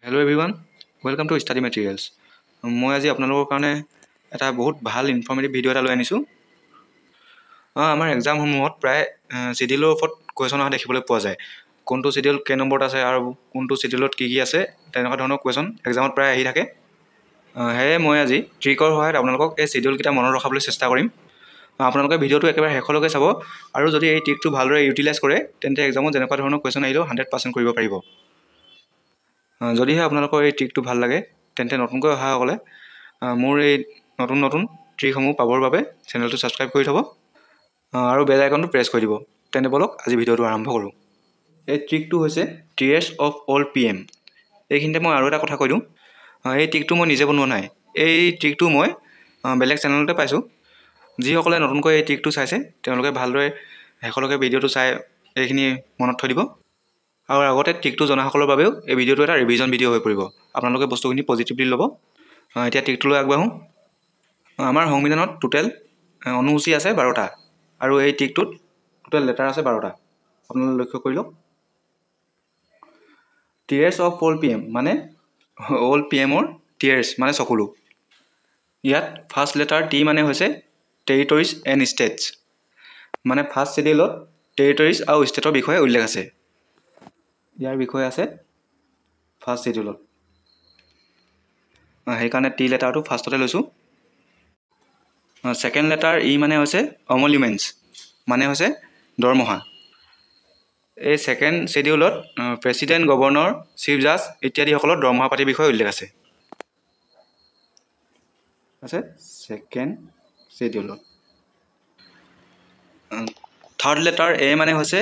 Hello' everyone, welcome to study materials. মই আজি আপোনালোকৰ কাৰণে এটা বহুত ভাল ইনফৰ্মেটিভ ভিডিঅ' এটা লৈ আনিছোঁ। আমাৰ এক্সামসমূহত প্ৰায় চিডিউলৰ ওপৰত কুৱেশ্যন অহা দেখিবলৈ পোৱা যায়। কোনটো চিডিউল কেই নম্বৰত আছে আৰু কোনটো চিডিউলত কি আছে, তেনেকুৱা ধৰণৰ কুৱেশ্যন এক্সামত প্ৰায় আহি থাকে। সেয়ে মই আজি ট্ৰিকৰ সহায়ত আপোনালোকক এই চিডিউলকেইটা মনত ৰখাবলৈ চেষ্টা কৰিম। আপোনালোকে ভিডিঅ'টো একেবাৰে শেষলৈকে চাব আৰু যদি এই ট্ৰিকটো ভালদৰে ইউটিলাইজ কৰে তেন্তে এক্সামত যেনেকুৱা ধৰণৰ কুৱেশ্যন আহিলেও 100% কৰিব পাৰিব। যদিহে আপোনালোকৰ এই ট্ৰিকটো ভাল লাগে তেন্তে নতুনকৈ অহাসকলে মোৰ এই নতুন ট্ৰিকসমূহ পাবৰ বাবে চেনেলটো ছাবস্ক্ৰাইব কৰি থ'ব আৰু বেল আইকনটো প্ৰেছ কৰি দিব। তেন্তে বলক আজি ভিডিঅ'টো আৰম্ভ কৰোঁ। এই ট্ৰিকটো হৈছে টিয়েৰ্ছ অফ অল PM। এইখিনিতে মই আৰু এটা কথা কৈ দিওঁ, এই ট্ৰিকটো মই নিজে বনোৱা নাই। এই ট্ৰিকটো মই বেলেগ চেনেলতে পাইছোঁ। যিসকলে নতুনকৈ এই ট্ৰিকটো চাইছে তেওঁলোকে ভালদৰে শেষলৈকে ভিডিঅ'টো চাই এইখিনি মনত থৈ দিব। আৰু আগতে ট্ৰিকটো জনাসকলৰ বাবেও এই ভিডিঅ'টো এটা ৰিভিজন ভিডিঅ' হৈ পৰিব। আপোনালোকে বস্তুখিনি পজিটিভলি ল'ব। এতিয়া ট্ৰিকটোলৈ আগবাঢ়োঁ। আমাৰ সংবিধানত টোটেল অনুসূচী আছে 12টা আৰু এই ট্ৰিকটোত টোটেল লেটাৰ আছে 12টা। আপোনালোকে লক্ষ্য কৰি লওক। টিয়েৰ্ছ অফ অল PM মানে অল PMৰ টিয়েৰ্ছ মানে চকুলো। ইয়াত ফাৰ্ষ্ট লেটাৰ T মানে হৈছে টেৰিটৰিজ এণ্ড ষ্টেটছ, মানে ফাৰ্ষ্ট চিডিউলত টেৰিটৰিজ আৰু ষ্টেটৰ বিষয়ে উল্লেখ আছে। ইয়াৰ বিষয়ে আছে ফাৰ্ষ্ট চিডিউলত, সেইকাৰণে টি লেটাৰটো ফাৰ্ষ্টতে লৈছোঁ। ছেকেণ্ড লেটাৰ ই মানে হৈছে অমলিউমেণ্টছ, মানে হৈছে দৰমহা। এই ছেকেণ্ড চিডিউলত প্ৰেছিডেণ্ট, গভৰ্ণৰ, চিফ জাজ ইত্যাদিসকলৰ দৰমহা পাতিৰ বিষয়ে উল্লেখ আছে ছেকেণ্ড চিডিউলত। থাৰ্ড লেটাৰ এ মানে হৈছে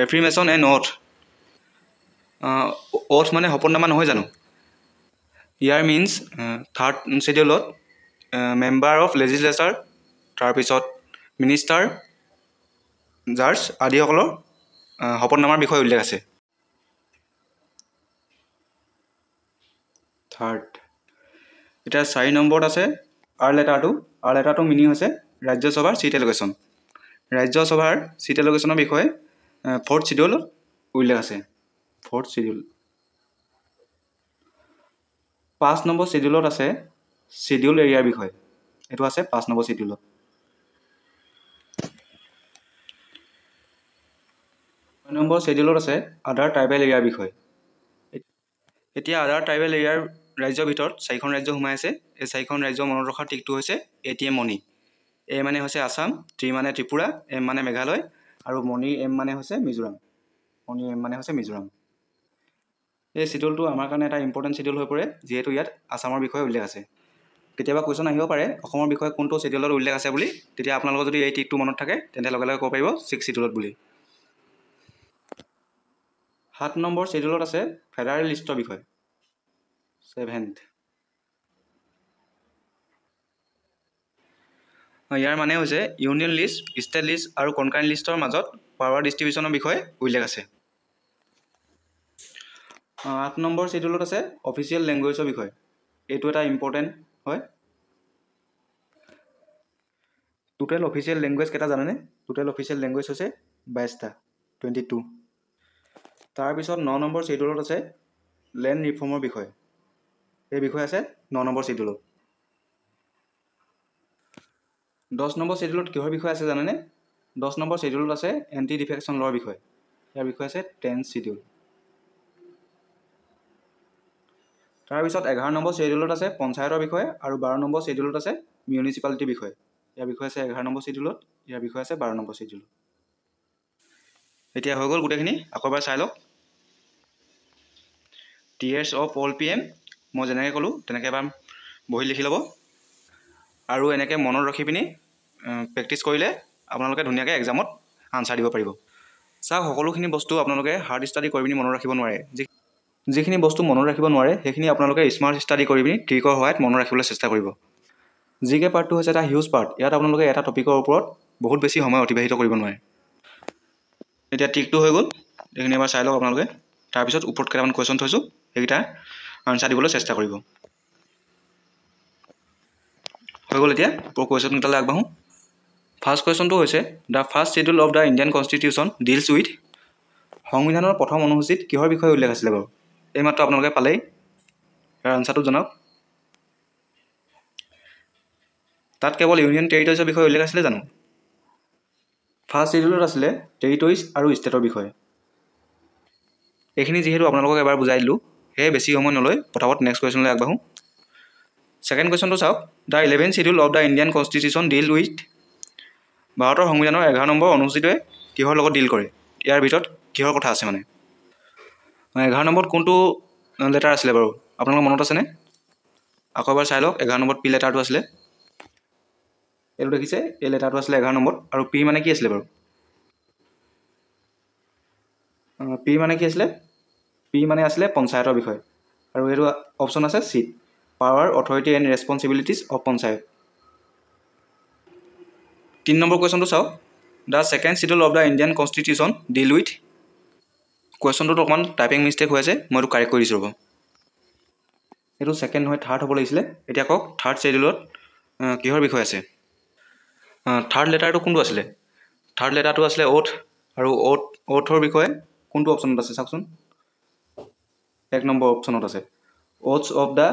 এফ্ৰিমেশ্যন এণ্ড অথ। অথ মানে শপতনামা নহয় জানো? ইয়াৰ মিনছ থাৰ্ড চিডিউলত মেম্বাৰ অফ লেজিছলেচাৰ, তাৰপিছত মিনিষ্টাৰ, জাজ আদিসকলৰ শপতনামাৰ বিষয়ে উল্লেখ আছে। থাৰ্ড। এতিয়া 4 নম্বৰত আছে আৰ লেটাৰটো। আৰ লেটাৰটোৰ মিনিং হৈছে ৰাজ্যসভাৰ চিট এল'কেশ্যন। ৰাজ্যসভাৰ চিট এল'কেশ্যনৰ বিষয়ে ফ'ৰ্থ চিডিউলত উল্লেখ আছে। Fourth schedule. 5 নম্বৰ চিডিউলত আছে চিডিউল এৰিয়াৰ বিষয়ে। এইটো আছে 5 নম্বৰ চিডিউলত। 6 নম্বৰ চিডিউলত আছে আদাৰ ট্ৰাইবেল এৰিয়াৰ বিষয়ে। এতিয়া আদাৰ ট্ৰাইবেল এৰিয়াৰ ৰাজ্যৰ ভিতৰত 4খন ৰাজ্য সোমাই আছে। এই 4খন ৰাজ্য মনত ৰখাৰ ট্ৰিকটো হৈছে ATM মণি। এ মানে হৈছে আছাম, টি মানে ত্ৰিপুৰা, এম মানে মেঘালয় আৰু মণিৰ এম মানে হৈছে মিজোৰাম। মণিৰ এম মানে হৈছে মিজোৰাম। এই চিডিউলটো আমাৰ কাৰণে এটা ইম্পৰ্টেণ্ট চিডিউল হৈ পৰে, যিহেতু ইয়াত আছামৰ বিষয়ে উল্লেখ আছে। কেতিয়াবা কুৱেশ্যন আহিব পাৰে অসমৰ বিষয়ে কোনটো চিডিউলত উল্লেখ আছে বুলি। তেতিয়া আপোনালোকৰ যদি এই ট্ৰিকটো মনত থাকে তেন্তে লগে লগে ক'ব পাৰিব 6 চিডিউলত বুলি। 7 নম্বৰ চিডিউলত আছে ফেডাৰেল লিষ্টৰ বিষয়ে। 7th। ইয়াৰ মানে হৈছে ইউনিয়ন লিষ্ট, ষ্টেট লিষ্ট আৰু কনকাৰেণ্ট লিষ্টৰ মাজত পাৱাৰ ডিষ্ট্ৰিবিউশ্যনৰ বিষয়ে উল্লেখ আছে। 8 নম্বৰ চিডিউলত আছে অফিচিয়েল লেংগুৱেজৰ বিষয়ে। এইটো এটা ইম্পৰ্টেণ্ট হয়। টোটেল অফিচিয়েল লেংগুৱেজ কেইটা জানেনে? টোটেল অফিচিয়েল লেংগুৱেজ হৈছে 22টা, 22। তাৰপিছত 9 নম্বৰ চিডিউলত আছে লেণ্ড ৰিফৰ্মৰ বিষয়ে। এই বিষয়ে আছে 9 নম্বৰ চিডিউলত। 10 নম্বৰ চিডিউলত কিহৰ বিষয়ে আছে জানেনে? 10 নম্বৰ চিডিউলত আছে এণ্টি ডিফেকশ্যন লৰ বিষয়ে। ইয়াৰ বিষয়ে আছে 10th চিডিউল। তাৰপিছত 11 নম্বৰ চিডিউলত আছে পঞ্চায়তৰ বিষয়ে আৰু 12 নম্বৰ চিডিউলত আছে মিউনিচিপালিটিৰ বিষয়ে। ইয়াৰ বিষয়ে আছে 11 নম্বৰ চিডিউলত, ইয়াৰ বিষয়ে আছে 12 নম্বৰ চিডিউলত। এতিয়া হৈ গ'ল গোটেইখিনি, আকৌ এবাৰ চাই লওক। টিয়েৰ্ছ অফ অল PM মই যেনেকৈ ক'লোঁ তেনেকৈ এবাৰ বহি লিখি ল'ব আৰু এনেকৈ মনত ৰাখি পিনি প্ৰেক্টিছ কৰিলে আপোনালোকে ধুনীয়াকৈ এক্সামত আনচাৰ দিব পাৰিব। চাওক, সকলোখিনি বস্তু আপোনালোকে হাৰ্ড ষ্টাডি কৰি পিনি মনত ৰাখিব নোৱাৰে। যিখিনি বস্তু মনত ৰাখিব নোৱাৰে সেইখিনি আপোনালোকে স্মাৰ্ট ষ্টাডি কৰি পিনি ট্ৰিকৰ সহায়ত মনত ৰাখিবলৈ চেষ্টা কৰিব। জিকে পাৰ্টটো হৈছে এটা হিউজ পাৰ্ট। ইয়াত আপোনালোকে এটা টপিকৰ ওপৰত বহুত বেছি সময় অতিবাহিত কৰিব নোৱাৰে। এতিয়া ট্ৰিকটো হৈ গ'ল, এইখিনি এবাৰ চাই লওক আপোনালোকে। তাৰপিছত ওপৰত কেইটামান কুৱেশ্যন থৈছোঁ, সেইকেইটা আনচাৰ দিবলৈ চেষ্টা কৰিব। হৈ গ'ল। এতিয়া কুৱেশ্যনকেইটালৈ আগবাঢ়োঁ। ফাৰ্ষ্ট কুৱেশ্যনটো হৈছে the first schedule of the Indian constitution deals with. সংবিধানৰ প্ৰথম অনুসূচীত কিহৰ বিষয়ে উল্লেখ আছিলে বাৰু? এইমাত্ৰ আপোনালোকে পালেই ইয়াৰ আনচাৰটো জনাওক। তাত কেৱল ইউনিয়ন টেৰিটৰিজৰ বিষয়ে উল্লেখ আছিলে জানো? ফাৰ্ষ্ট চিডিউলত আছিলে টেৰিটৰিজ আৰু ষ্টেটৰ বিষয়ে। এইখিনি যিহেতু আপোনালোকক এবাৰ বুজাই দিলোঁ, সেয়ে বেছি সময় নলৈ পটাপট নেক্সট কুৱেশ্যনলৈ আগবাঢ়োঁ। ছেকেণ্ড কুৱেশ্যনটো চাওক। The 11th schedule of the Indian constitution deal with. ভাৰতৰ সংবিধানৰ 11 নম্বৰ অনুসূচীটোৱে কিহৰ লগত ডিল কৰে? ইয়াৰ ভিতৰত কিহৰ কথা আছে মানে 11 নম্বৰত কোনটো লেটাৰ আছিলে বাৰু আপোনালোকৰ মনত আছেনে? আকৌ এবাৰ চাই লওক। 11 নম্বৰত পি লেটাৰটো আছিলে, এইটো দেখিছে, এই লেটাৰটো আছিলে 11 নম্বৰত। আৰু পি মানে কি আছিলে বাৰু? পি মানে কি আছিলে? পি মানে আছিলে পঞ্চায়তৰ বিষয়ে। আৰু এইটো অপশ্যন আছে seat, power, authority and responsibilities of panchayat. 3 number কুৱেশ্যনটো চাওক। The second schedule of the Indian constitution deal with. কুৱেশ্যনটোত অকণমান টাইপিং মিষ্টেক হৈ আছে, মই এইটো কাৰেক্ট কৰি দিছোঁ ৰ'ব। এইটো ছেকেণ্ড নহয়, থাৰ্ড হ'ব লাগিছিলে। এতিয়া কওক, থাৰ্ড শিডিউলত কিহৰ বিষয়ে আছে? থাৰ্ড লেটাৰটো কোনটো আছিলে? থাৰ্ড লেটাৰটো আছিলে অ'থ। আৰু অ'থৰ বিষয়ে কোনটো অপশ্যনত আছে চাওকচোন। 1 নম্বৰ অপশ্যনত আছে, oaths of the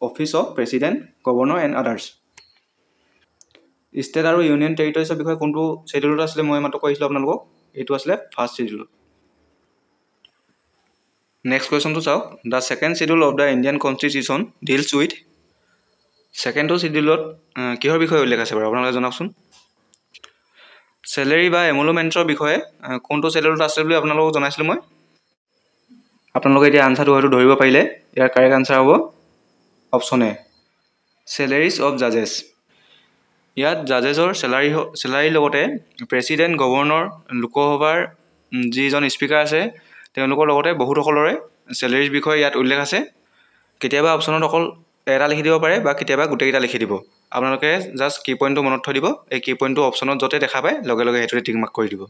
office of president, governor and others. State আৰু ইউনিয়ন টেৰিটৰিজৰ বিষয়ে কোনটো শিডিউলত আছিলে? মই মাত্ৰ কৈছিলোঁ আপোনালোকক, এইটো আছিলে ফাৰ্ষ্ট শিডিউলত। নেক্সট কুৱেশ্যনটো চাওক। The second schedule of the Indian constitution deals with. ছেকেণ্ডটো শিডিউলত কিহৰ বিষয়ে উল্লেখ আছে বাৰু আপোনালোকে জনাওকচোন। চেলেৰী বা এমুলমেণ্টৰ বিষয়ে কোনটো শিডিউলত আছে বুলি আপোনালোকক জনাইছিলোঁ মই। আপোনালোকে এতিয়া আনচাৰটো হয়তো ধৰিব পাৰিলে। ইয়াৰ কাৰেক্ট আনচাৰ হ'ব অপশ্যন এ, চেলেৰিজ অফ জাজেছ। ইয়াত জাজেছৰ চেলাৰীৰ লগতে প্ৰেচিডেণ্ট, গভৰ্ণৰ, লোকসভাৰ যিজন স্পীকাৰ আছে তেওঁলোকৰ লগতে বহুতসকলৰে চেলেৰিৰ বিষয়ে ইয়াত উল্লেখ আছে। কেতিয়াবা অপশ্যনত অকল এটা লিখি দিব পাৰে বা কেতিয়াবা গোটেইকেইটা লিখি দিব। আপোনালোকে জাষ্ট কি পইণ্টটো মনত থৈ দিব। এই কি পইণ্টটো অপশ্যনত য'তে দেখা পায় লগে লগে সেইটোতে টিক মাৰ্ক কৰি দিব।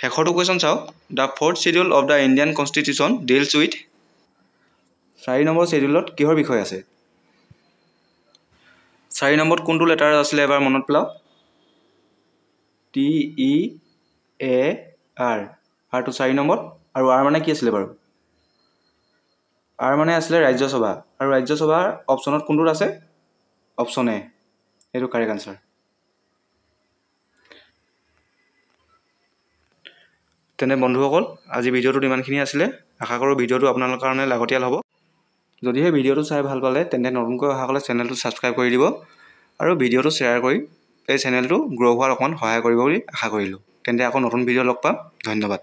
শেষৰটো কুৱেশ্যন চাওক। The fourth schedule of the Indian constitution deals with. 4 number শিডিউলত কিহৰ বিষয়ে আছে? 4 নম্বৰত কোনটো লেটাৰ আছিলে এবাৰ মনত পেলাওক। TEAR, আৰটো 4 নম্বৰত। আৰু আৰ মানে কি আছিলে বাৰু? আৰ মানে আছিলে ৰাজ্যসভা। আৰু ৰাজ্যসভাৰ অপশ্যনত কোনটোত আছে? অপশ্যন এ, এইটো কাৰেক্ট আনচাৰ। তেনে বন্ধুসকল, আজি ভিডিঅ'টোত ইমানখিনি আছিলে। আশা কৰোঁ ভিডিঅ'টো আপোনালোকৰ কাৰণে লাগতিয়াল হ'ব। যদিহে ভিডিঅ'টো চাই ভাল পালে তেন্তে নতুনকৈ অহাসকলে চেনেলটো ছাবস্ক্ৰাইব কৰি দিব আৰু ভিডিঅ'টো শ্বেয়াৰ কৰি এই চেনেলটো গ্ৰ' হোৱাত অকণমান সহায় কৰিব বুলি আশা কৰিলোঁ। তেন্তে আকৌ নতুন ভিডিঅ' লগ পাম। ধন্যবাদ।